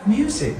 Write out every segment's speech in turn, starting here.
music.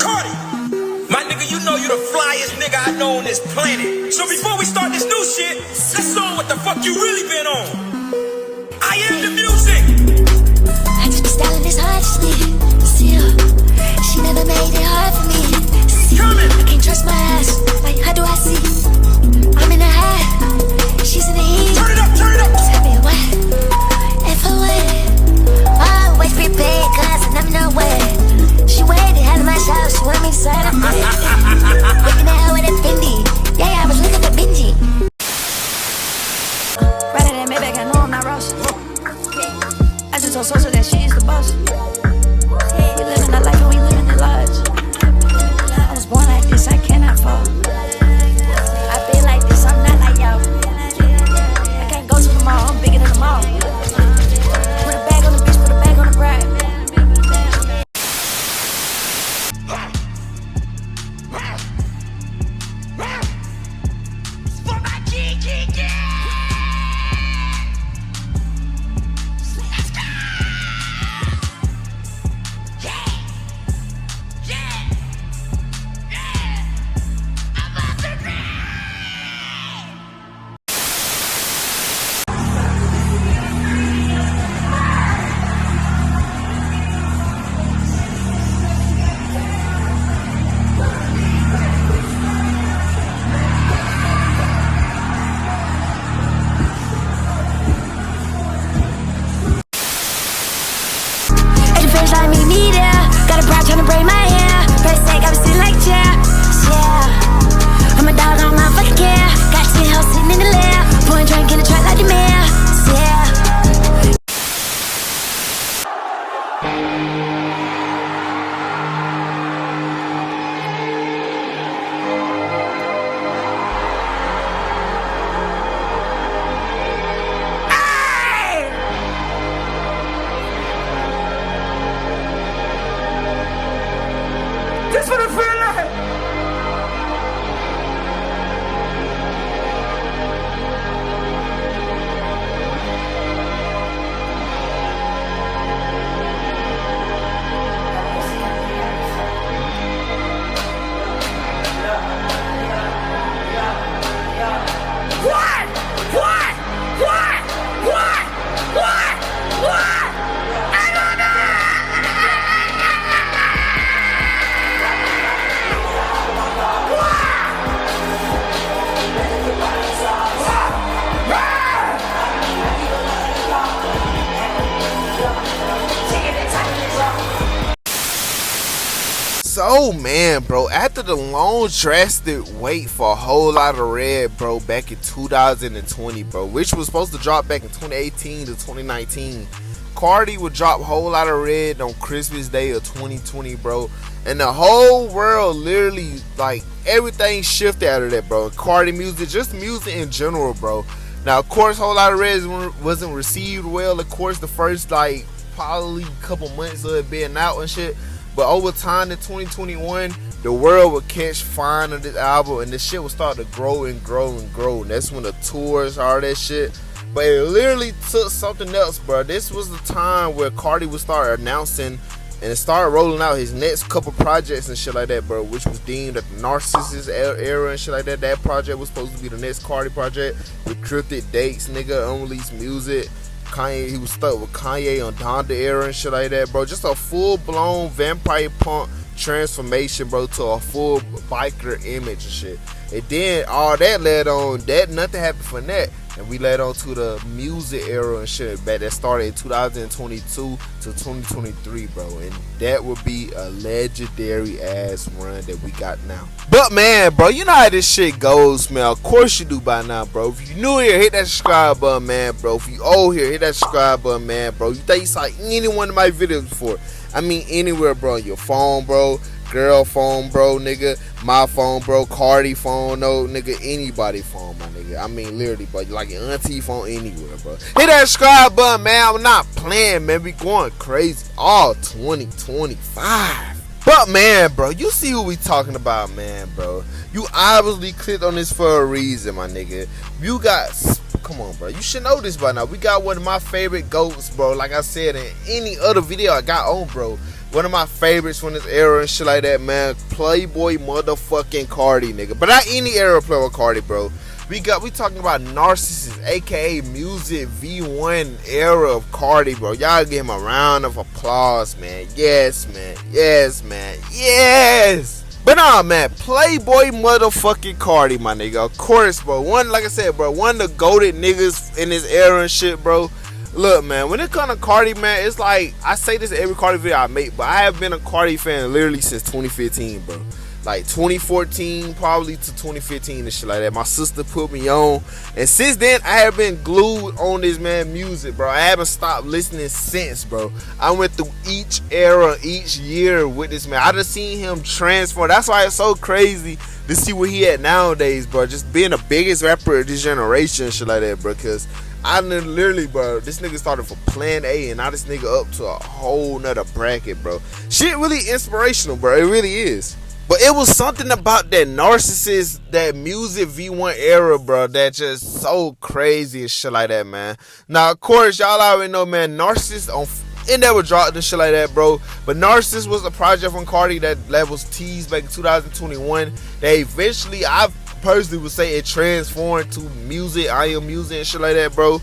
Carti, my nigga, you know you the flyest nigga I know on this planet. So before we start this new shit, let's know what the fuck you really been on. I am the music. I just be styling this hard, still. She never made it hard for me. See, I can't trust my eyes. Like, how do I see? I'm in the high, she's in the heat. Turn it up, turn it up. Tell me what, and for what? Always prepared, cause I never know what. She waited, had in my shower, she want me to sign up. Looking at her with a Fendi. Yeah, I was looking at Benji. Right at that Maybach, I know I'm not Ross. I just told Sosa that she is the boss. We living our life and we living it large. I was born like this, I cannot fall. I feel like this, I'm not like y'all. I can't go to the mall, I'm bigger than the mall. Put a bag on the bitch, put a bag on the bride. Like me there. Got a bride tryna braid my hair. First sake, I was sitting like chair. Yeah, I'm a dog, I don't motherfucking care. Got 10 hoes sitting in the lair. Pouring drink in the truck like the mayor. Yeah. This what I feel like. So man, bro, after the long drastic wait for a whole lot of Red, bro, back in 2020, bro, which was supposed to drop back in 2018 to 2019, Carti would drop a whole lot of Red on Christmas Day of 2020, bro, and the whole world literally, like, everything shifted out of that, bro. Carti music, just music in general, bro. Now, of course, whole lot of Red wasn't received well, of course, the first, like, probably couple months of it being out and shit. But over time in 2021, the world would catch fire on this album, and this shit would start to grow and grow and grow. And that's when the tours, all that shit. But it literally took something else, bro. This was the time where Carti would start announcing and start rolling out his next couple projects and shit like that, bro, which was deemed the Narcissist era and shit like that. That project was supposed to be the next Carti project with cryptic dates, nigga, unreleased music. Kanye, he was stuck with Kanye on Donda era and shit like that, bro. Just a full-blown vampire punk transformation, bro, to a full biker image and shit. And then all that led on, that nothing happened from that. and we led on to the music era and shit back that started in 2022 to 2023, bro. And that would be a legendary ass run that we got now. But man, bro, you know how this shit goes, man. Of course you do by now, bro. If you new here, hit that subscribe button, man, bro. If you old here, hit that subscribe button, man, bro. You think you saw any one of my videos before? I mean anywhere, bro. Your phone, bro. Girl phone, bro, nigga. My phone, bro. Carti phone, no, nigga. Anybody phone, my nigga. I mean, literally, bro. Like your auntie phone, anywhere, bro. Hit that subscribe button, man. I'm not playing, man. We going crazy all 2025. But, man, bro, you see who we talking about, man, bro. You obviously clicked on this for a reason, my nigga. You got... Come on, bro. You should know this by now. We got one of my favorite GOATs, bro. Like I said in any other video I got on, bro. One of my favorites from this era and shit like that, man. Playboi motherfucking Carti, nigga. But not any era of Playboi Carti, bro. We talking about Narcissist, aka Music V1 era of Carti, bro. Y'all give him a round of applause, man. Yes, man. Yes, man. Yes. But nah, man, Playboi motherfucking Carti, my nigga. Of course, bro. One, like I said, bro, one of the goated niggas in this era and shit, bro. Look, man, when it comes to Carti, man, it's like, I say this in every Carti video I make, but I have been a Carti fan literally since 2015, bro. Like 2014 probably to 2015 and shit like that. My sister put me on, and since then I have been glued on this man music, bro. I haven't stopped listening since, bro. I went through each era, each year with this man. I just seen him transform. That's why it's so crazy to see what he at nowadays, bro. Just being the biggest rapper of this generation and shit like that, bro. Cause I literally, bro, this nigga started from Plan A and now this nigga up to a whole nother bracket, bro. Shit really inspirational, bro. It really is. But it was something about that Narcissist, that Music V1 era, bro, that just so crazy and shit like that, man. Now, of course, y'all already know, man, Narcissist it never dropped and shit like that, bro. But Narcissist was a project from Carti that was teased back in 2021. That eventually, I personally would say it transformed to music, I Am Music and shit like that, bro.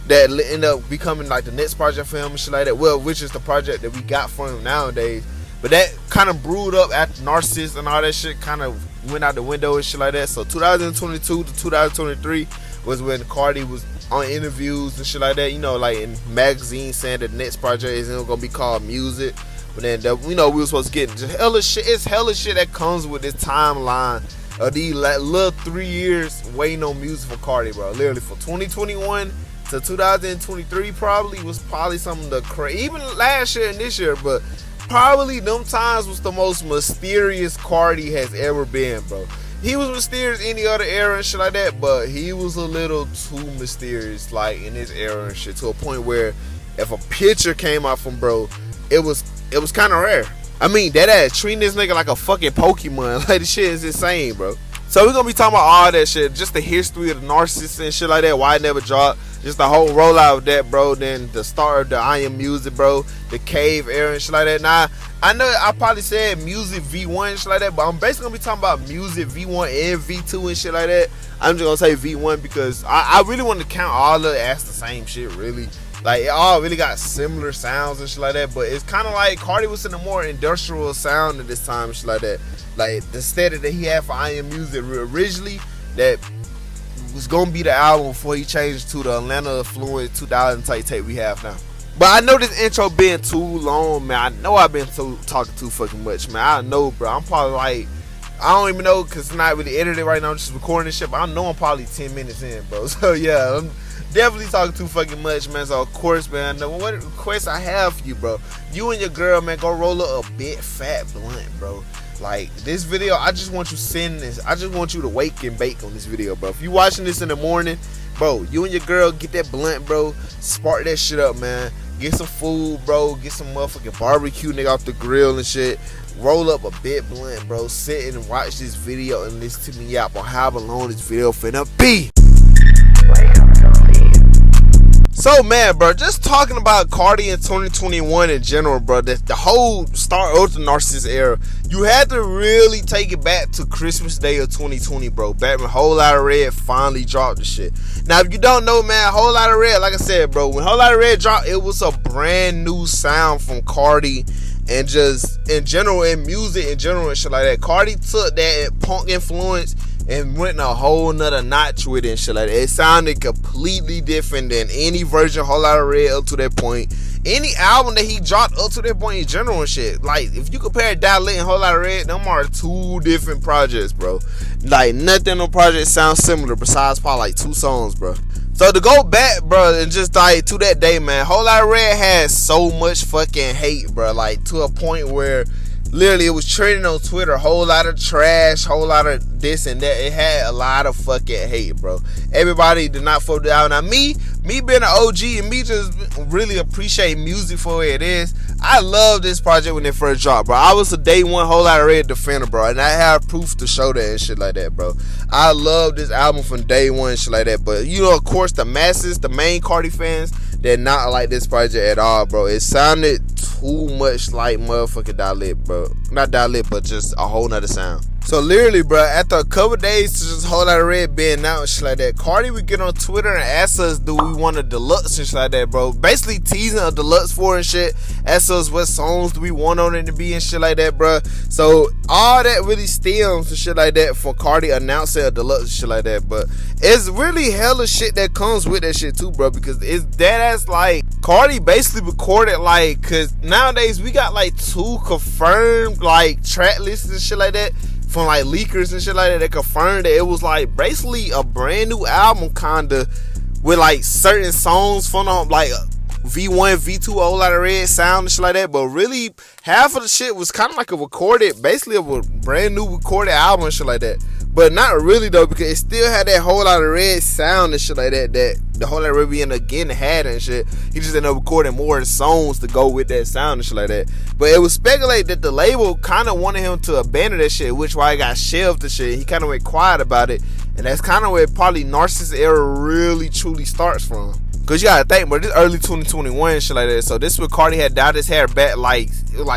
That ended up becoming like the next project for him and shit like that. Well, which is the project that we got from him nowadays. But that kind of brewed up after Narcissist and all that shit kind of went out the window and shit like that. So 2022 to 2023 was when Carti was on interviews and shit like that. You know, like in magazines saying that the next project isn't going to be called Music. But then, we know we were supposed to get just hella shit. It's hella shit that comes with this timeline of these like, little 3 years waiting on music for Carti, bro. Literally from 2021 to 2023 probably was probably some of the crazy. Even last year and this year, but probably them times was the most mysterious Carti has ever been, bro. He was mysterious any other era and shit like that, but he was a little too mysterious, like in this era and shit, to a point where if a picture came out from bro, it was kind of rare. I mean, that ass treating this nigga like a fucking Pokemon, like the shit is insane, bro. So we're gonna be talking about all that shit, just the history of the Narcissist and shit like that, why it never dropped, just the whole rollout of that, bro. Then the start of the I Am Music, bro, the Cave era and shit like that. Now, I know I probably said Music V1 and shit like that, but I'm basically gonna be talking about Music V1 and V2 and shit like that. I'm just gonna say V1 because I really want to count all of it as the same shit, really. Like, it all really got similar sounds and shit like that, but it's kind of like Carti was in a more industrial sound at this time and shit like that. Like, the aesthetic that he had for I Am Music originally, that was gonna be the album before he changed to the Atlanta Affluent 2000 type tape we have now. But I know this intro been too long, man. I know I've been talking too fucking much, man. I know, bro. I'm probably like, I don't even know because it's not really edited right now. I'm just recording this shit, but I know I'm probably 10 minutes in, bro. So, yeah, I'm definitely talking too fucking much, man. So, of course, man, what request I have for you, bro. You and your girl, man, go roll up a big fat blunt, bro. Like, this video, I just want you sitting this. I just want you to wake and bake on this video, bro. If you watching this in the morning, bro, you and your girl get that blunt, bro. Spark that shit up, man. Get some food, bro. Get some motherfucking barbecue, nigga, off the grill and shit. Roll up a big blunt, bro. Sit and watch this video and listen to me out on however long this video finna be. So, man, bro, just talking about Carti in 2021 in general, bro, that the whole start of the Narcissist era, you had to really take it back to Christmas Day of 2020, bro. Back when Whole Lotta Red finally dropped the shit. Now, if you don't know, man, Whole Lotta Red, like I said, bro, when Whole Lotta Red dropped, it was a brand new sound from Carti and just in general, in music in general and shit like that. Carti took that punk influence, and went a whole nother notch with it and shit like that. It sounded completely different than any version of Whole Lotta Red up to that point. Any album that he dropped up to that point in general and shit. Like, if you compare Dialect and Whole Lotta Red, them are two different projects, bro. Like, nothing on project sounds similar besides probably like 2 songs, bro. So to go back, bro, and just like to that day, man, Whole Lotta Red has so much fucking hate, bro. Like, to a point where literally it was trending on Twitter, whole lot of trash, whole lot of this and that. It had a lot of fucking hate, bro. Everybody did not fuck with the album. Now me being an OG and me just really appreciate music for what it is, I love this project when it first dropped, bro. I was a day one Whole Lotta Red defender, bro, and I have proof to show that and shit like that, bro. I love this album from day one and shit like that. But you know, of course, the masses, the main Carti fans, they're not like this project at all, bro. It sounded too much like motherfucking Dialect, bro. Not Dialect, but just a whole nother sound. So literally, bro, after a couple days to just Whole Lotta Red being out and shit like that, Carti would get on Twitter and ask us, do we want a deluxe and shit like that, bro. Basically teasing a deluxe for and shit. Ask us what songs do we want on it to be and shit like that, bro. So all that really stems and shit like that from Carti announcing a deluxe and shit like that. But it's really hella shit that comes with that shit too, bro, because it's dead ass like Carti basically recorded like, cause nowadays we got like 2 confirmed like track lists and shit like that from like leakers and shit like that confirmed that it was like basically a brand new album kinda with like certain songs from like V1, V2, Whole Lotta Red sound and shit like that. But really half of the shit was kind of like a recorded, basically of a brand new recorded album and shit like that. But not really though, because it still had that Whole Lotta Red sound and shit like that the Whole Lotta Red being again had and shit. He just ended up recording more songs to go with that sound and shit like that. But it was speculated that the label kind of wanted him to abandon that shit, which why he got shelved and shit. He kind of went quiet about it, and that's kind of where probably Narcissist era really truly starts from. Cause you gotta think, bro, this early 2021 and shit like that. So this is when Carti had dyed his hair back like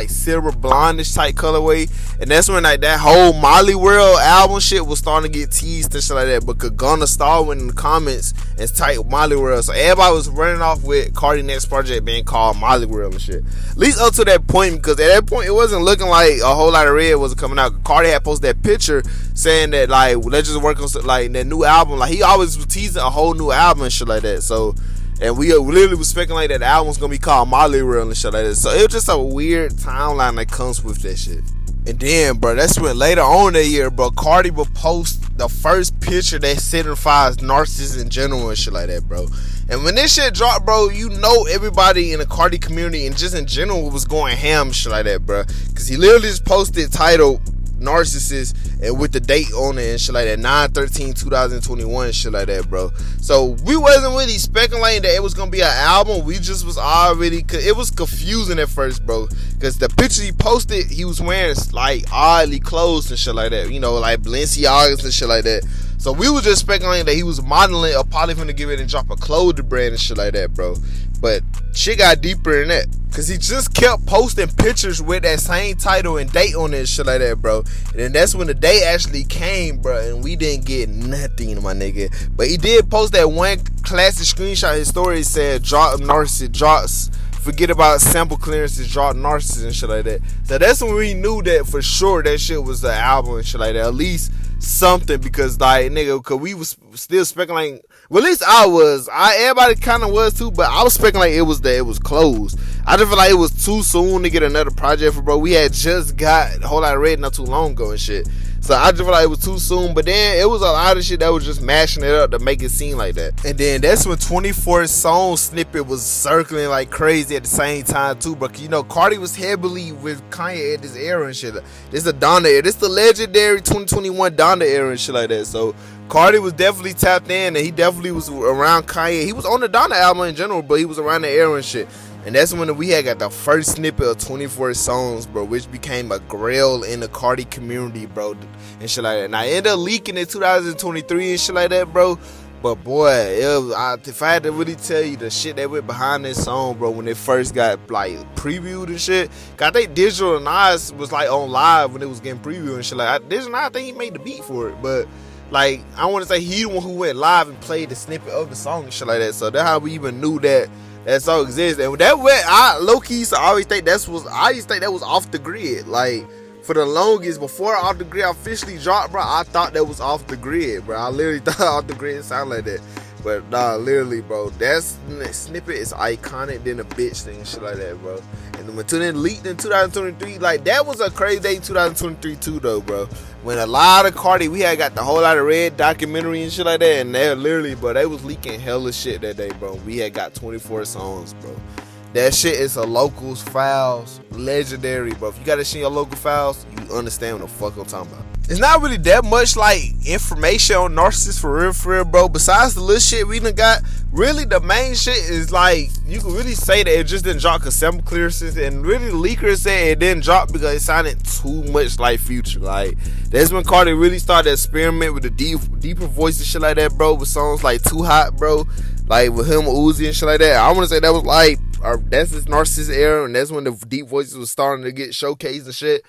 silver blondish type colorway, and that's when like that whole Molly World album shit was starting to get teased and shit like that. But Gunna Star went in the comments and typed Molly World, so everybody was running off with Carti next project being called Molly World and shit. At least up to that point, because at that point it wasn't looking like a Whole Lotta Red was coming out. Carti had posted that picture saying that like let's just work on like that new album. Like he always was teasing a whole new album and shit like that. So. And we literally was speculating that the album's gonna be called Molly World and shit like that. So it was just a weird timeline that comes with that shit. And then, bro, that's when later on that year, bro, Carti will post the first picture that signifies Narcissist in general and shit like that, bro. And when this shit dropped, bro, you know everybody in the Carti community and just in general was going ham and shit like that, bro. Because he literally just posted titled Narcissist and with the date on it and shit like that, 9/13/2021 shit like that, bro. So we wasn't really speculating that it was gonna be an album. We just was already, it was confusing at first, bro, because the picture he posted, he was wearing like oddly clothes and shit like that, you know, like Balenciagas and shit like that. So we was just speculating that he was modeling or probably gonna give it and drop a clothing brand and shit like that, bro. But shit got deeper than that, cause he just kept posting pictures with that same title and date on it and shit like that, bro. And then that's when the day actually came, bro, and we didn't get nothing, my nigga. But he did post that one classic screenshot in his story. It said drop Narcissist, drops, forget about sample clearances, drop Narcissist and shit like that. So that's when we knew that for sure that shit was the album and shit like that. At least something, because like nigga, cause we was still speculating. Well, at least everybody kind of was too, but I was speculating it was closed. I just feel like it was too soon to get another project for, bro. We had just got a Whole Lotta Red not too long ago and shit. So I just feel like it was too soon, but then it was a lot of shit that was just mashing it up to make it seem like that. And then that's when 24 song snippet was circling like crazy at the same time too, bro. You know, Carti was heavily with Kanye at this era and shit. This the Donda era. This the legendary 2021 Donda era and shit like that. So Carti was definitely tapped in, and he definitely was around Kanye. He was on the Donda album in general, but he was around the era and shit. And that's when we had got the first snippet of 24 songs, bro, which became a grail in the Carti community, bro, and shit like that. And I ended up leaking in 2023 and shit like that, bro. But boy, if I had to really tell you the shit that went behind this song, bro, when it first got like previewed and shit, cause I think Digital Nas was like on live when it was getting previewed and shit like that. Digital Nas, I think he made the beat for it, but like I want to say he the one who went live and played the snippet of the song and shit like that. So that's how we even knew that song exists. And that way, I low key used to always think that was off the grid. Like for the longest, before Off the Grid officially dropped, bro, I thought that was Off the Grid, bro. I literally thought Off the Grid sounded like that. But nah, literally, bro, that snippet is iconic than a bitch thing, shit like that, bro. And when it leaked in 2023, like, that was a crazy day in 2023 too, though, bro. When a lot of Carti, we had got the whole Lotta Red documentary and shit like that, and they literally, bro, they was leaking hella shit that day, bro. We had got 24 songs, bro. That shit is a locals files, legendary, bro. If you got to see your local files, you understand what the fuck I'm talking about. It's not really that much like information on Narcissist for real, bro. Besides the little shit we done got, really the main shit is like, you can really say that it just didn't drop because sample clearances, and really the leakers said it didn't drop because it sounded too much like Future. Like, that's when Carti really started to experiment with the deeper voice and shit like that, bro, with songs like Too Hot, bro, like with him, Uzi and shit like that. I want to say that was like, that's his Narcissist era, and that's when the deep voices was starting to get showcased and shit.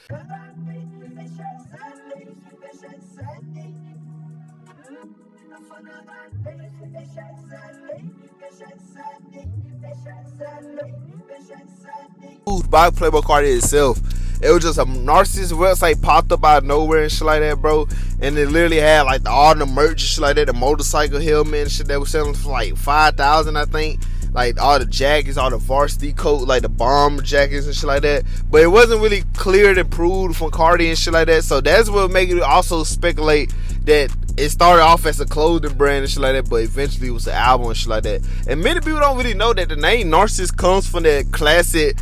By Playboi Carti itself, it was just a Narcissist website popped up out of nowhere and shit like that, bro. And it literally had like all the merch and shit like that, the motorcycle helmet and shit that was selling for like $5,000, I think. Like all the jackets, all the varsity coat, like the bomb jackets and shit like that. But it wasn't really cleared and proved from Carti and shit like that. So that's what made it also speculate that it started off as a clothing brand and shit like that, but eventually it was an album and shit like that. And many people don't really know that the name Narcissist comes from that classic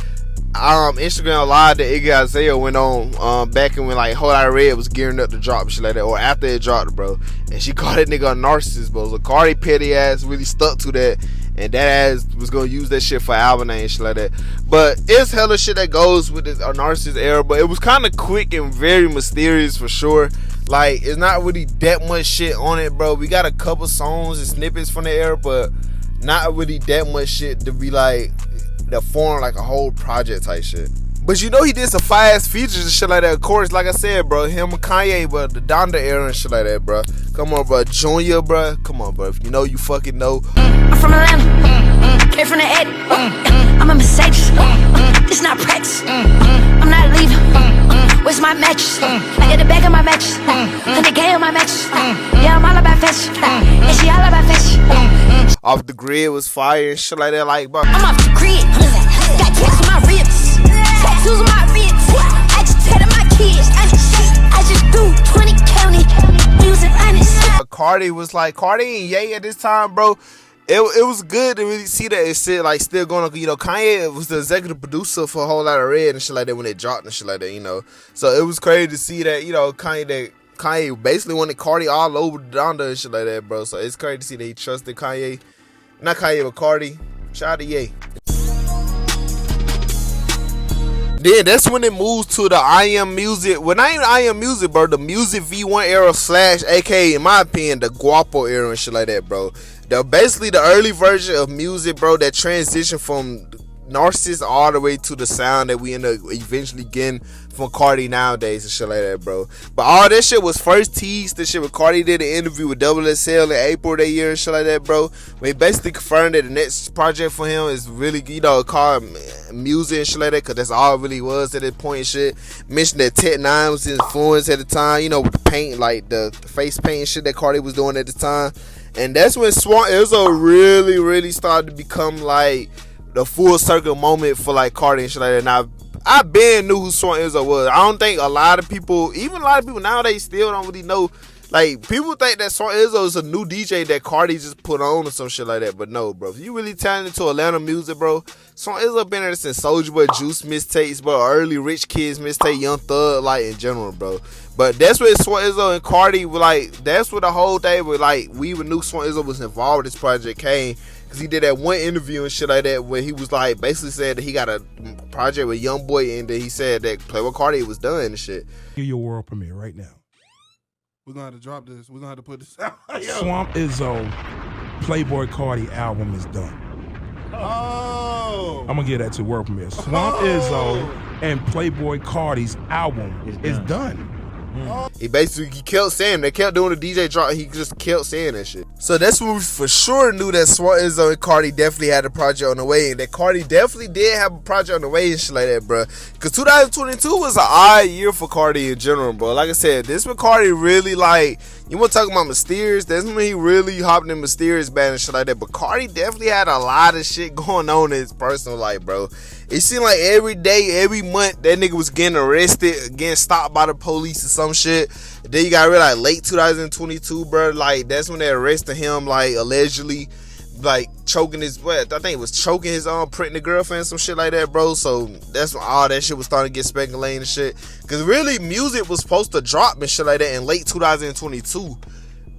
Instagram live that Iggy Azalea went on back in when like Whole Lotta Red was gearing up to drop and shit like that, or after it dropped, bro. And she called that nigga a narcissist, bro. So Carti petty ass really stuck to that, and that ass was gonna use that shit for album name and shit like that. But it's hella shit that goes with this narcissist era, but it was kind of quick and very mysterious for sure. Like, it's not really that much shit on it, bro. We got a couple songs and snippets from the era, but not really that much shit to be like that form like a whole project type shit. But you know he did some fire-ass features and shit like that. Of course, like I said, bro, him and Kanye, bro, the Donda era and shit like that, bro. Come on, bro, Junior, bro. Come on, bro. If you know, you fucking know. I'm from Atlanta, came from the Ed. I'm a Mercedes, it's not practice. I'm not leaving. Where's my mattress? I get the back of my mattress, 100K on my mattress. Yeah, I'm all about fashion, and she all about fashion. Off the Grid was fire and shit like that, like, bro. I'm off the grid, got tats on my ribs, tattoos on my ribs. I just tatted my kids, I just do 20 county, using honest. Carti was like, Carti and Ye at this time, bro. It was good to really see that it's still like still going on. You know, Kanye was the executive producer for a Whole Lotta Red and shit like that when it dropped and shit like that, you know. So it was crazy to see that, you know, Kanye basically wanted Carti all over the Donda and shit like that, bro. So it's crazy to see that he trusted Kanye. Not Kanye, but Carti. Shout out to Ye. Then that's when it moves to the I Am Music. Well, not even I Am Music, bro. The Music V1 era / aka, in my opinion, the Guapo era and shit like that, bro. Basically the early version of music, bro, that transitioned from Narcissist all the way to the sound that we end up eventually getting from Carti nowadays and shit like that, bro. But all this shit was first teased. This shit with Carti did an interview with XXL in April of that year and shit like that, bro. We basically confirmed that the next project for him is really, you know, called music and shit like that, because that's all it really was at that point and shit. Mentioned that Tech 9 was his influence at the time, you know, with the paint, like the face paint and shit that Carti was doing at the time. And that's when Swamp Izzo really started to become like the full circle moment for like Carti and shit like that. Now, I been knew who Swamp Izzo was. I don't think a lot of people, even a lot of people nowadays, still don't really know. Like, people think that Swamp Izzo is a new DJ that Carti just put on or some shit like that. But no, bro. If you really tapped into Atlanta music, bro, Swamp Izzo been there since Soulja Boy Juice mixtapes, bro. Early Rich Kids mixtape, Young Thug, like, in general, bro. But that's where Swamp Izzo and Carti were like, that's where the whole thing was like, we even knew Swamp Izzo was involved with this project came. Because he did that one interview and shit like that where he was like, basically said that he got a project with Young Boy, and then he said that Playboi Carti was done and shit. Hear your world premiere right now. We're gonna have to drop this. We're gonna have to put this out. Swamp Izzo, Playboi Carti album is done. Oh, I'm gonna get that to world premiere. Swamp Izzo and Playboi Carti's album is done. He basically kept saying, they kept doing the DJ drop, he just kept saying that shit. So that's when we for sure knew that Swant Izzo and Carti definitely had a project on the way, and that Carti definitely did have a project on the way and shit like that, bro. Cause 2022 was an odd year for Carti in general, bro. Like I said, this when Carti really like, you want to talk about mysterious? That's when he really hopped in mysterious band and shit like that. But Carti definitely had a lot of shit going on in his personal life, bro. It seemed like every day, every month, that nigga was getting arrested, getting stopped by the police or some shit. And then you got realize late 2022, bro. Like that's when they arrested him, like allegedly, like choking his what? I think it was choking his pregnant girlfriend, some shit like that, bro. So that's when all that shit was starting to get speculated and shit. Cause really, music was supposed to drop and shit like that in late 2022,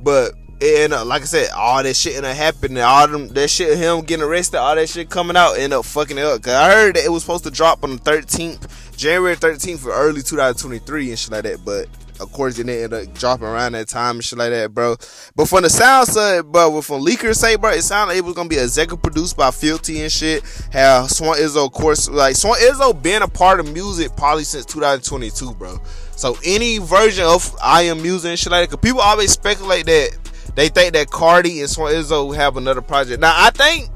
but. And like I said, all that shit ended up happening. All that shit of him getting arrested, all that shit coming out, ended up fucking it up. Cause I heard that it was supposed to drop on the 13th, January 13th for early 2023 and shit like that. But of course, it ended up dropping around that time and shit like that, bro. But from the sound side, bro, from leakers say, bro, it sounded like it was gonna be executive produced by Filthy and shit. How Swant Izzo, of course, like Swant Izzo been a part of music probably since 2022, bro. So any version of I Am Music and shit like that, cause people always speculate that. They think that Carti and Swant Izzo have another project. Now, I think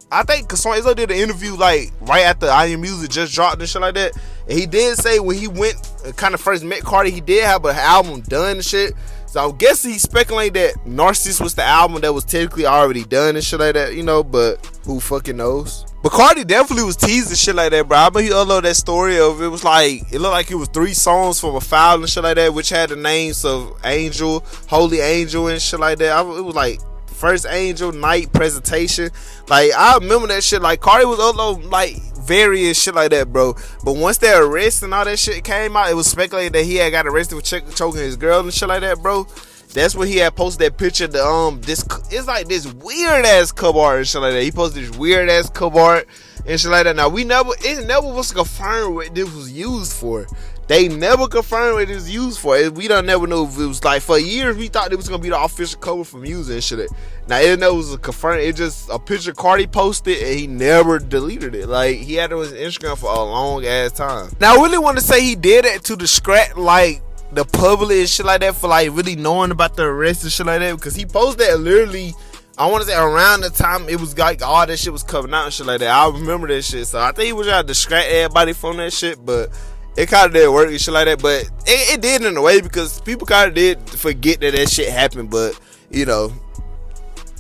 because Swant Izzo did an interview like right after I Am Music just dropped and shit like that. And he did say when he went kind of first met Carti, he did have an album done and shit. So I guess he speculated that Narcissist was the album that was technically already done and shit like that, you know, but who fucking knows? But Carti definitely was teasing shit like that, bro. I remember he uploaded that story of it was like, it looked like it was 3 songs from a file and shit like that, which had the names of Angel, Holy Angel and shit like that. It was like First Angel, Night, Presentation. Like, I remember that shit. Like, Carti was uploading like various shit like that, bro. But once that arrest and all that shit came out, it was speculated that he had got arrested for choking his girl and shit like that, bro. That's when he had posted that picture of the it's like this weird ass cover art and shit like that. He posted this weird ass cover art and shit like that. Now it never was confirmed what this was used for. They never confirmed what it was used for. We don't never know if it was like, for years we thought it was gonna be the official cover for music and shit. Now it never was confirmed. It just a picture Carti posted and he never deleted it. Like he had it on his Instagram for a long ass time. Now I really want to say he did it to distract like the public and shit like that for like really knowing about the arrest and shit like that, because he posted that literally, I want to say around the time it was like all that shit was coming out and shit like that. I remember that shit, so I think he was trying to distract everybody from that shit, but it kind of didn't work and shit like that. But it did in a way, because people kind of did forget that shit happened, but you know,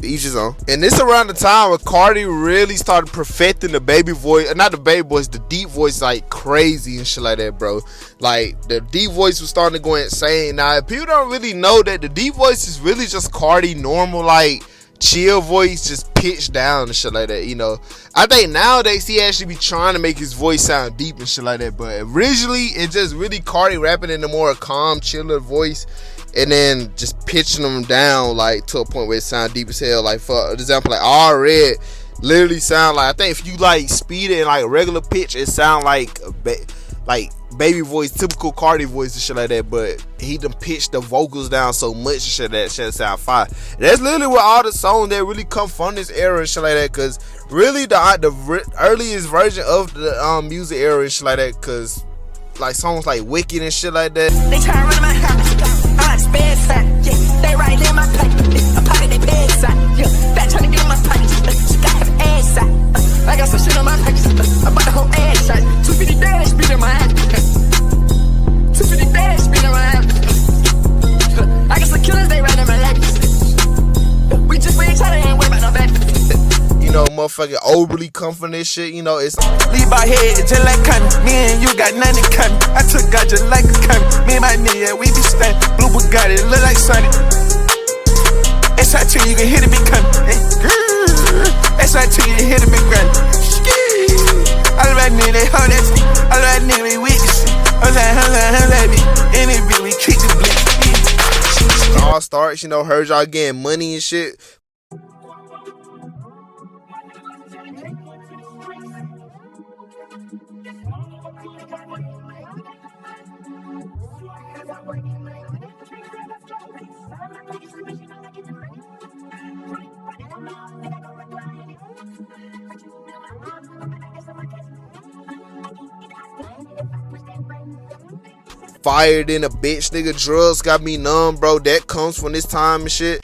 each his own. And this around the time where Carti really started perfecting the baby voice, not the baby voice, the deep voice like crazy and shit like that, bro. Like the deep voice was starting to go insane. Now people don't really know that the deep voice is really just Carti normal like chill voice, just pitched down and shit like that, you know. I think nowadays he actually be trying to make his voice sound deep and shit like that, but originally it's just really Carti rapping in a more calm, chiller voice, and then just pitching them down like to a point where it sound deep as hell. Like for example, like Lotta Red literally sound like, I think if you like speed it in like regular pitch, it sound like baby voice, typical Carti voice and shit like that, but he done pitched the vocals down so much and shit that shit sound fire. And that's literally what all the songs that really come from this era and shit like that, cause really the earliest version of the music era and shit like that, cause like songs like Wicked and shit like that. They try to run my house, I like bedside, yeah. They right in my pocket, a pocket they bedside, yeah. That trying to get in my pocket, got have ass side. I got some shit on my pockets, I bought the whole ass side. 250 dash beat in my ass, 250 dash beat in my ass. I got some killers, they right in my legs. We just ain't trying to worry about no back. You know, motherfucking overly confident shit, you know, it's leave my head just like cotton. Me and you got nothing in common. I took God just like a cotton. Me and my nigga, we be stunned. Blue Bugatti, look like Sonny. SIT, you can hit it, be coming. SIT, you can hit it, be running. All of my niggas, they hold that shit. All of my niggas, they weak as shit. I'm like me. Any bitch, we keep the bleed. all starts, you know, heard y'all getting money and shit. Fired in a bitch, nigga. Drugs got me numb, bro. That comes from this time and shit.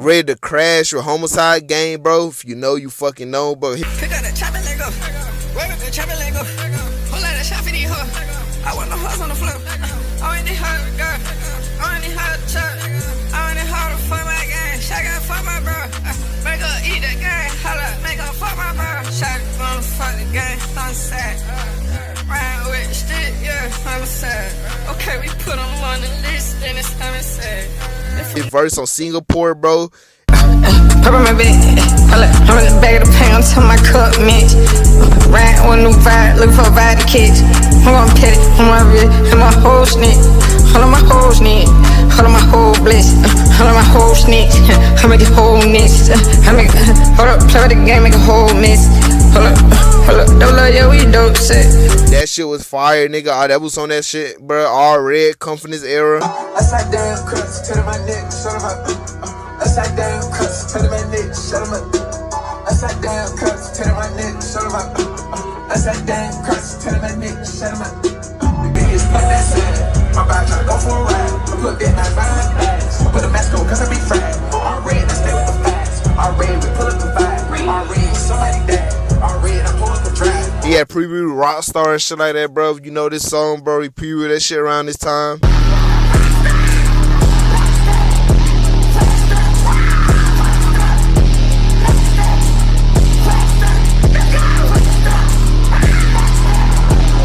Ready to crash your homicide game, bro? If you know, you fucking know, bro. Pick up the chopper, let go. Wait up the chopper, let go. Pull out the shot for these hoes. I want no hoes on the floor. I want these hoes to go. I want these hoes to chop. I want these hoes to fuck my gang. Shot got fuck my bro. Make her eat the gang. Hold up, make her fuck my bro. Shot wanna fuck the gang. I'm sad. Round with the stick, yeah, I'm sad. Okay, we put them on the list, then it's time to say. Verse on Singapore, bro. Pop on my bed, hold up, I'm in the bag of the paint until my cup mix. Ride with a new vibe, looking for a vibe to catch. I'm gonna pet it on my wrist and my whole snitch. Hold on my whole snitch, hold on my whole bliss. Hold on my whole snitch, I make a whole mess. I make, hold up, play with the game, make a whole mess. Hold up, don't love, yeah, we dope set. That shit was fire, nigga. Oh, that was on that shit, bro. All Red come from this era. I sat down, cuts, turn my neck, shut him up. I sat down, cuts, turn my neck, shut him up. I sat down, cuts, turn my neck, shut him up. I sat down, cuts, turn my neck, shut him up. The biggest fuck that sad. My body tryna go for a ride. I put that knife behind my ass. I put a mask on cause I be fried. All Red, I stay with the facts. All Red, we pull up the vibe. All Red, somebody died. All Red, I pull up the drive. He had previewed Rockstar and shit like that, bro. You know this song, bro. He previewed that shit around this time.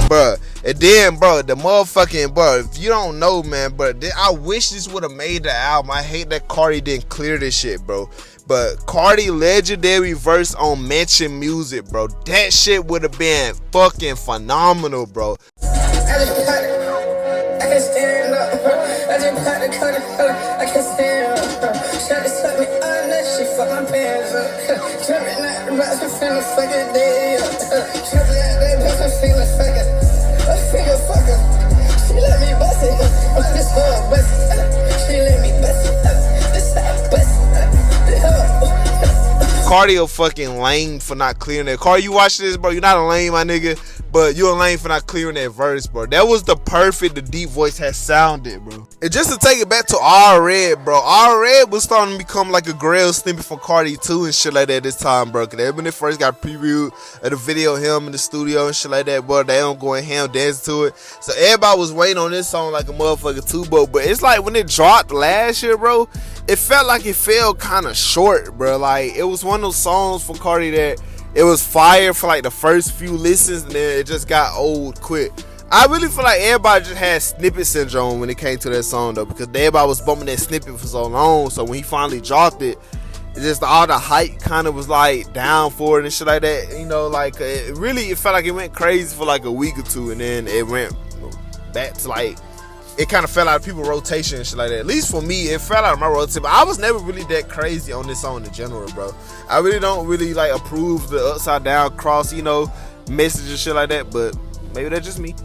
Bruh, and then, bro, the motherfucking, bro, if you don't know, man, but I wish this would have made the album. I hate that Carti didn't clear this shit, bro. But Carti legendary verse on Mention Music, bro. That shit would have been fucking phenomenal, bro. I can stand up. I just got the color. I can stand up. Shot to suck me under. She fuck my pants up. Jumping out the box. I'm feeling fucking day up. Jumping out that box. I'm feeling fucking. I feel fucker. She let me bust it. This hoe bust it. She let me bust it. This side bust it. Carti a fucking lame for not clearing that. Carti, you watch this, bro. You're not a lame, my nigga. But you're a lame for not clearing that verse, bro. That was the perfect the deep voice has sounded, bro. And just to take it back to All Red, bro. All Red was starting to become like a grail snippet for Carti too and shit like that this time, bro. Cause when they first got previewed of the video of him in the studio and shit like that, bro, they don't going ham dancing to it. So everybody was waiting on this song like a motherfucker too, bro. But it's like when it dropped last year, bro, it felt like it fell kind of short, bro. Like it was one of those songs for Carti that it was fire for like the first few listens and then it just got old quick. I really feel like everybody just had snippet syndrome when it came to that song though, because everybody was bumping that snippet for so long. So when he finally dropped it, just all the hype kind of was like down for it and shit like that. You know, like it felt like it went crazy for like a week or two and then it went back to like, it kind of fell out of people's rotation and shit like that. At least for me, it fell out of my rotation. But I was never really that crazy on this song in general, bro. I really don't really like approve the upside down cross, you know, message and shit like that. But maybe that's just me.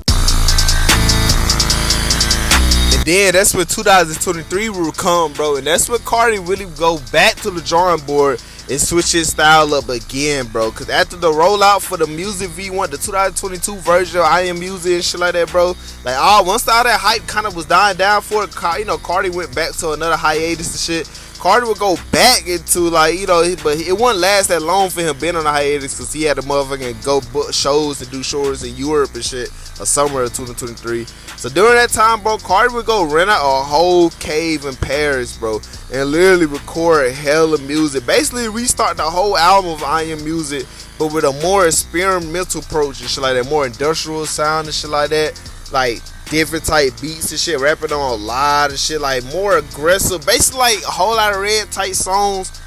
And then that's when 2023 will come, bro. And that's when Carti really go back to the drawing board and switch his style up again, bro. Cause after the rollout for the Music V1, the 2022 version of I Am Music and shit like that, bro. Like, once all that hype kind of was dying down for it, you know, Carti went back to another hiatus and shit. Carti would go back into like, you know, but it wouldn't last that long for him being on a hiatus because he had to motherfucking go book shows and do shows in Europe and shit, or summer of 2023. So during that time, bro, Carti would go rent out a whole cave in Paris, bro, and literally record hella music. Basically restart the whole album of I Am Music, but with a more experimental approach and shit like that, more industrial sound and shit like that, like different type beats and shit, rapping on a lot and shit, like more aggressive, basically like a whole lot of Red type songs,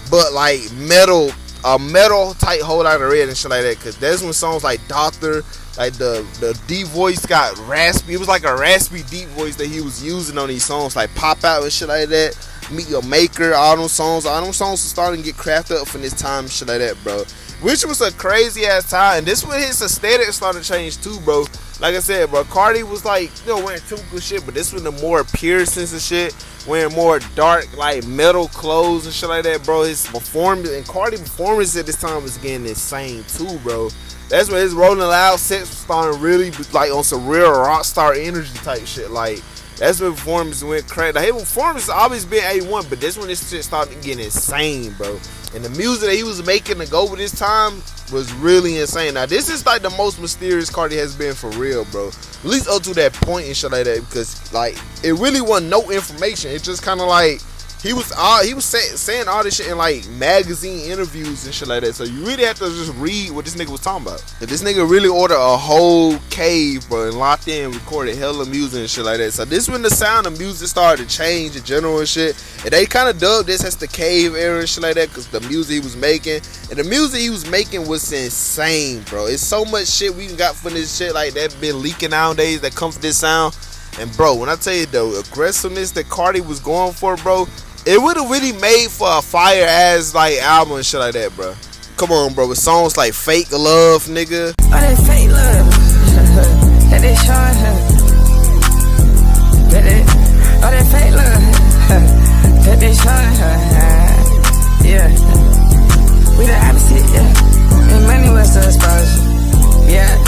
but like metal type whole lot of Red and shit like that. Cause that's when songs like Doctor, like the deep voice got raspy. It was like a raspy deep voice that he was using on these songs, like Pop Out and shit like that. Meet Your Maker, all them songs are starting to get crafted up from this time and shit like that, bro. Which was a crazy ass time, and this when his aesthetic started to change too, bro. like I said, bro, Carti was like, you know, wearing typical shit, but this was the more pure sense of shit, wearing more dark, like metal clothes and shit like that, bro. His performance and Carti performance at this time was getting insane too, bro. That's when his Rolling Loud sets was starting really like on some real rock star energy type shit. Like that's when performance went crazy. Like, his performance has always been A1, but this when this shit started getting insane, bro. And the music that he was making to go with this time was really insane. Now this is like the most mysterious Carti has been for real, bro. At least up to that point and shit like that, because like it really wasn't no information. It just kind of like he was saying all this shit in like magazine interviews and shit like that. So you really have to just read what this nigga was talking about. If this nigga really ordered a whole cave, bro, and locked in, recorded hella music and shit like that. So this when the sound of music started to change in general and shit. And they kind of dubbed this as the cave era and shit like that, because the music he was making, and the music he was making was insane, bro. It's so much shit we got from this shit like that been leaking nowadays that comes from this sound. And bro, when I tell you the aggressiveness that Carti was going for, bro, it would have really made for a fire ass like album and shit like that, bro. Come on, bro, with songs like Fake Love, nigga. Oh, that fake love. That they showing her. Oh, that fake love. That they showing her. Yeah. We the opposite, yeah. And money was the exposure. Yeah.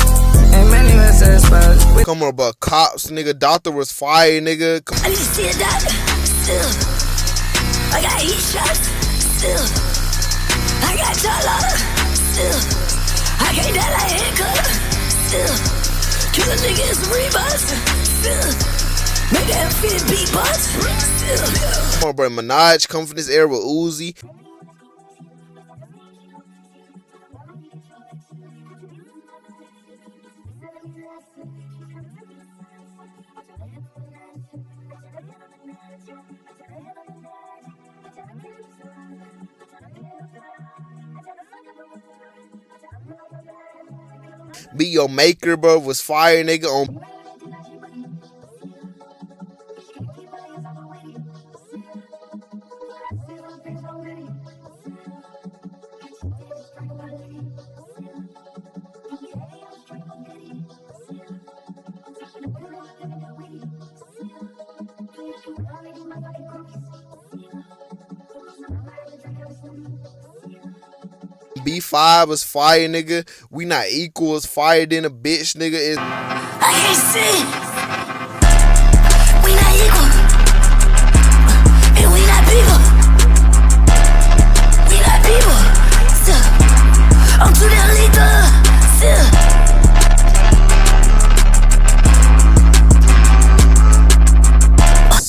And money was the exposure. Come on, bro. Cops, nigga. Doctor was fire, nigga. I need to see a doctor. Still. I got heat shots. Still. I got dollar. Still. I can't die like handcuff. Still. Kill a nigga in some Reeboks. Still. Make that fit beatbox. Still. Come on, bro. Minaj come from this era with Uzi. Be Your Maker, bro, was fire, nigga. On B5 was fire, nigga. We Not Equal was fire than a bitch, nigga. I can't see. We not equal. And we not people. We not people. Still. I'm too damn lethal. Still.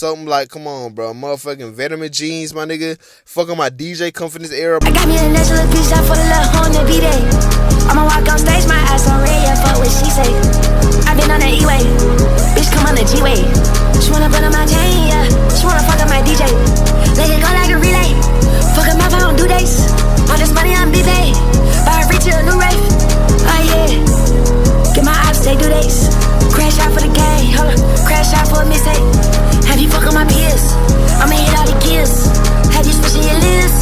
Something like, come on, bro, motherfucking Vitamin Jeans, my nigga. Fucking my DJ come from this era. I got me a nice little bitch out for the little home to be there. I'ma walk on stage, my ass on red, yeah, fuck what she say. I been on the E-way, bitch come on the G-way. She wanna put on my chain, yeah. She wanna fuck up my DJ. Let it go like a relay. Fuck him up, I don't do dates. All this money I'm busy. Buy a reach to a new rave. Oh yeah. Get my ops, they do dates. Crash out for the gang, hold up. Crash out for a mistake. Have you fuck on my peers? I'ma hit all the gears. Have you switching your lips?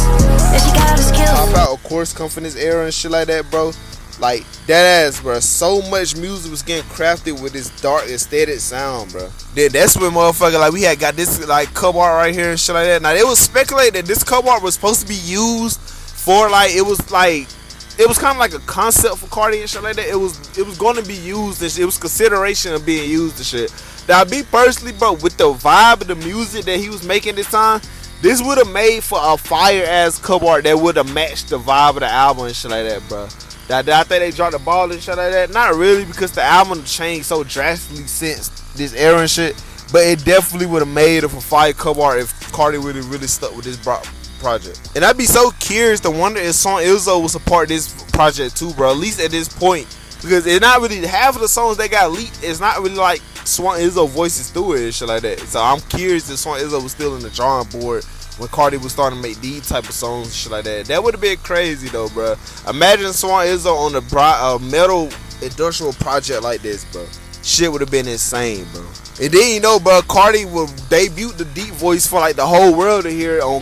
And she got all the skills. How about, of course, come from this era and shit like that, bro? Like, that ass, bro. So much music was getting crafted with this dark aesthetic sound, bro. Then that's when motherfucker, like, we had got this, like, cover art right here and shit like that. Now, it was speculated that this cover art was supposed to be used for, like, it was kind of like a concept for Carti and shit like that. It was going to be used and shit. It was consideration of being used and shit. Now, me personally, bro, with the vibe of the music that he was making this time, this would have made for a fire ass cover art that would have matched the vibe of the album and shit like that, bro. I think they dropped the ball and shit like that. Not really, because the album changed so drastically since this era and shit. But it definitely would have made it for fire cover art if Carti would have really stuck with this project. And I'd be so curious to wonder if Song Izzo was a part of this project too, bro. At least at this point, because it's not really half of the songs that got leaked. It's not really like Swan Izzo voices through it and shit like that. So I'm curious if Swan Izzo was still in the drawing board when Carti was starting to make these type of songs and shit like that. That would have been crazy though, bro. Imagine Swan Izzo on a metal industrial project like this, bro. Shit would have been insane, bro. And then, you know, bro, Carti will debut the deep voice for like the whole world to hear on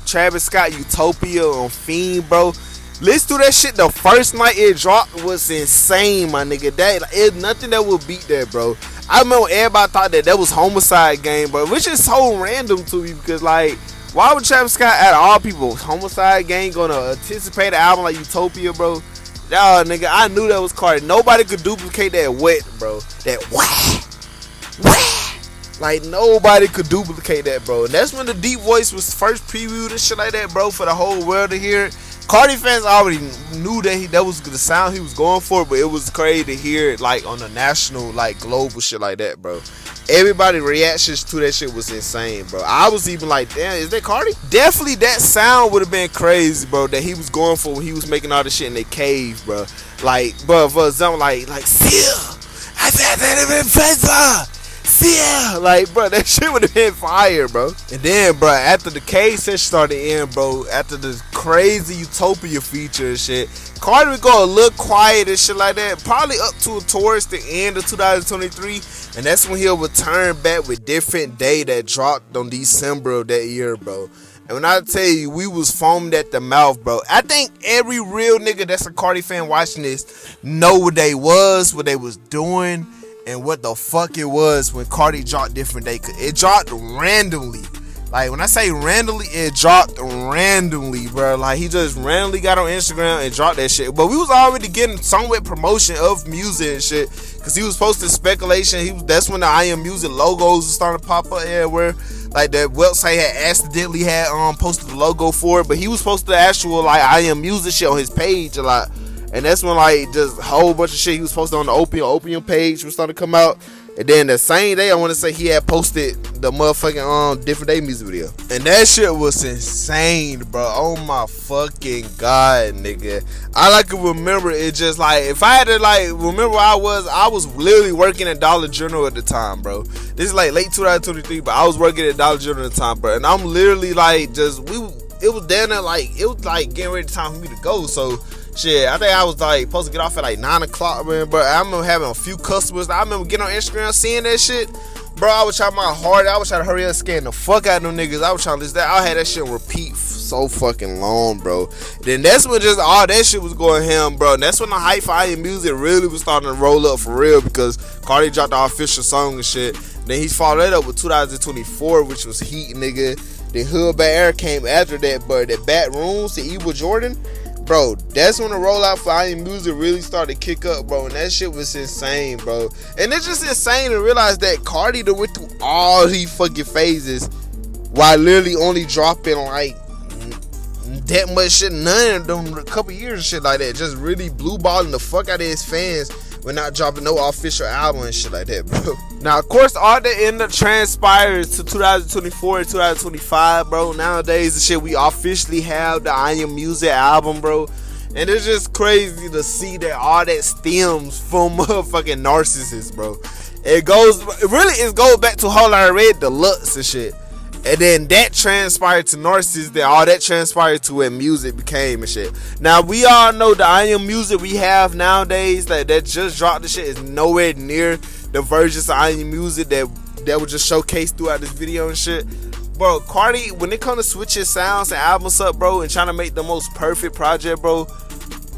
Travis Scott Utopia on Fiend, bro. Listen to that shit. The first night it dropped was insane, my nigga. That it's nothing that will beat that, bro. I remember everybody thought that was Homicide Gang, bro, which is so random to me because like, why would Travis Scott, out of all people, Homicide Gang gonna anticipate an album like Utopia, bro? Nah, nigga, I knew that was Carti. Nobody could duplicate that wet, bro. That wah. Like, nobody could duplicate that, bro. And that's when the deep voice was first previewed and shit like that, bro, for the whole world to hear it. Carti fans already knew that was the sound he was going for, but it was crazy to hear it, like, on the national, like, global shit like that, bro. Everybody reactions to that shit was insane, bro. I was even like, damn, is that Carti? Definitely that sound would have been crazy, bro, that he was going for when he was making all the shit in the cave, bro. Like, bro, for example, like, Seal, I said that in Playboi. Yeah, like, bro, that shit would have been fire, bro. And then, bro, after the cave session started in, bro, after this crazy Utopia feature and shit, Carti would go a little quiet and shit like that, probably up to towards the end of 2023, and that's when he'll return back with Different Day that dropped on December of that year, bro. And when I tell you, we was foamed at the mouth, bro. I think every real nigga that's a Carti fan watching this know what they was doing, and what the fuck it was when Carti dropped Different Day. It dropped randomly. Like, when I say randomly, it dropped randomly, bro. Like, he just randomly got on Instagram and dropped that shit. But we was already getting somewhat promotion of music and shit, because he was posting speculation. That's when the I Am Music logos was starting to pop up everywhere. Like, that website had accidentally posted the logo for it, but he was posting the actual, like, I Am Music shit on his page a lot. And that's when, like, just a whole bunch of shit he was posting on the Opium page was starting to come out. And then the same day, I want to say he had posted the motherfucking Different Day music video. And that shit was insane, bro. Oh my fucking God, nigga. All I can remember is just, like, if I had to, like, remember where I was literally working at Dollar General at the time, bro. This is, like, late 2023, but I was working at Dollar General at the time, bro. And I'm literally, like, it was down there, like, it was, like, getting ready time for me to go, so... Shit, I think I was like supposed to get off at like 9 o'clock, man. But I remember having a few customers. I remember getting on Instagram, seeing that shit. Bro, I was trying my hard. I was trying to hurry up, scan the fuck out of them niggas. I was trying to listen. I had that shit on repeat so fucking long, bro. Then that's when just all that shit was going ham, bro. And that's when the hype for I Am Music really was starting to roll up for real, because Carti dropped the official song and shit. Then he followed that up with 2024, which was Heat, nigga. Then Hood Bad Air came after that, but that Bat Rooms to Evil Jordan. Bro, that's when the rollout for I Am Music really started to kick up, bro. And that shit was insane, bro. And it's just insane to realize that Carti done went through all these fucking phases while literally only dropping like that much shit, none of them, a couple years and shit like that. Just really blue balling the fuck out of his fans when not dropping no official album and shit like that, bro. Now, of course, all that ended up transpires to 2024 and 2025, bro. Nowadays, the shit, we officially have the I Am Music album, bro. And it's just crazy to see that all that stems from motherfucking Narcissist, bro. It goes back to Lotta Red Deluxe and shit. And then that transpired to Narcissist, that all that transpired to when music became and shit. Now, we all know the I Am Music we have nowadays, that just dropped the shit, is nowhere near the versions of I Am Music that was just showcased throughout this video and shit. Bro, Carti, when it comes to switching sounds and albums up, bro, and trying to make the most perfect project, bro,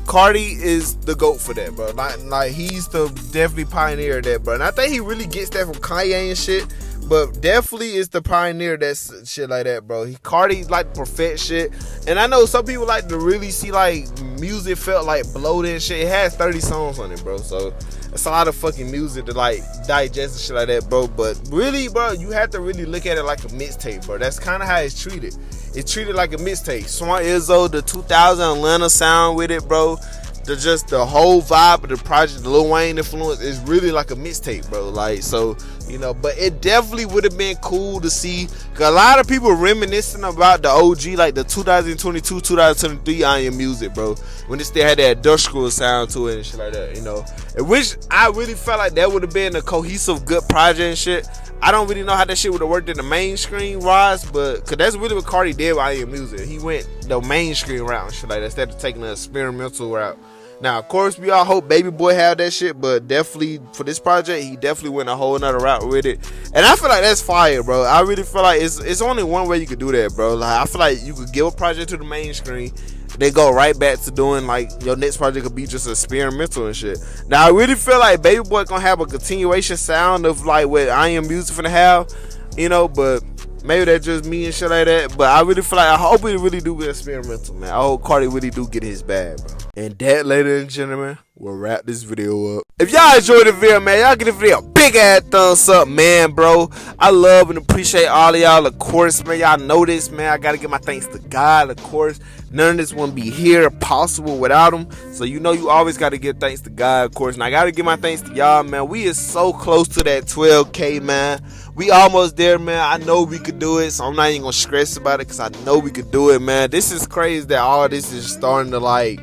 Carti is the GOAT for that, bro. Like he's the definitely pioneer of that, bro. And I think he really gets that from Kanye and shit. But definitely is the pioneer of that shit like that, bro. Carti's like perfect shit. And I know some people like to really see like music felt like bloated and shit. It has 30 songs on it, bro. So it's a lot of fucking music to like digest and shit like that, bro. But really, bro, you have to really look at it like a mixtape, bro. That's kind of how it's treated. It's treated like a mixtape. Swan Izzo, the 2000 Atlanta sound with it, bro. The whole vibe of the project, the Lil Wayne influence, is really like a mixtape, bro. Like, so, you know, but it definitely would have been cool to see, because a lot of people reminiscing about the OG, like the 2022, 2023 I Am Music, bro, when it still had that industrial sound to it and shit like that, you know. And which I really felt like that would have been a cohesive, good project and shit. I don't really know how that shit would have worked in the mainstream wise, but because that's really what Carti did with I Am Music. He went the mainstream route and shit like that instead of taking the experimental route. Now, of course, we all hope Baby Boy had that shit, but definitely for this project, he definitely went a whole nother route with it. And I feel like that's fire, bro. I really feel like it's only one way you could do that, bro. Like, I feel like you could give a project to the mainstream they go right back to doing like your next project could be just experimental and shit. Now I really feel like Baby Boy gonna have a continuation sound of like what I Am Music finna have, you know, but maybe that's just me and shit like that. But I really feel like, I hope it really do get experimental, man. I hope Carti really do get his bag, bro. And that, ladies and gentlemen, will wrap this video up. If y'all enjoyed the video, man, y'all give the video a big ass thumbs up, man, bro. I love and appreciate all of y'all, of course, man. Y'all know this, man. I gotta give my thanks to God, of course. None of this wouldn't be here possible without him. So you know you always gotta give thanks to God, of course. And I gotta give my thanks to y'all, man. We is so close to that 12K, man. We almost there, man. I know we could do it, so I'm not even gonna stress about it, because I know we could do it, man. This is crazy that all this is starting to like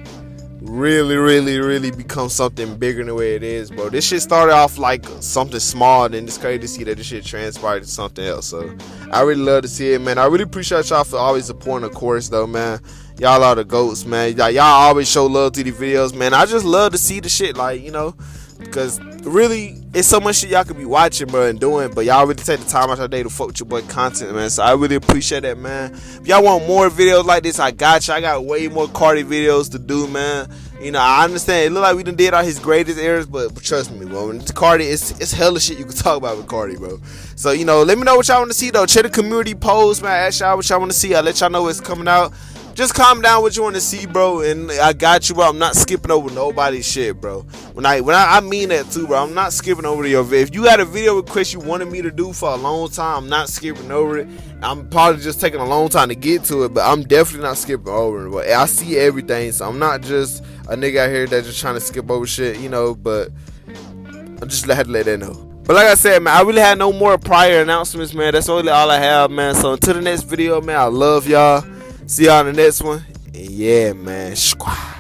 really become something bigger than the way it is, bro. This shit started off like something small, and it's crazy to see that this shit transpired to something else. So I really love to see it, man. I really appreciate y'all for always supporting, of course, though, man. Y'all are the goats, man. Y'all always show love to the videos, man. I just love to see the shit, like, you know, because really it's so much shit y'all could be watching, bro, and doing, but y'all really take the time out your day to fuck with your boy content, man. So I really appreciate that, man. If y'all want more videos like this, I got you. I got way more Carti videos to do, man. You know, I understand it look like we done did all his greatest errors, but trust me, bro, when it's Carti, it's hella shit you can talk about with Carti, bro. So, you know, let me know what y'all want to see, though. Check the community post, man. Ask y'all what y'all want to see. I'll let y'all know what's coming out. Just calm down what you want to see, bro, and I got you, bro. I'm not skipping over nobody's shit, bro. When I mean that too, bro. I'm not skipping over your video. If you had a video request you wanted me to do for a long time, I'm not skipping over it. I'm probably just taking a long time to get to it, but I'm definitely not skipping over it. But I see everything, so I'm not just a nigga out here that's just trying to skip over shit, you know. But I just had to let that know. But like I said, man, I really had no more prior announcements, man. That's really all I have, man. So until the next video, man, I love y'all. See y'all in the next one. And yeah, man. Squaw.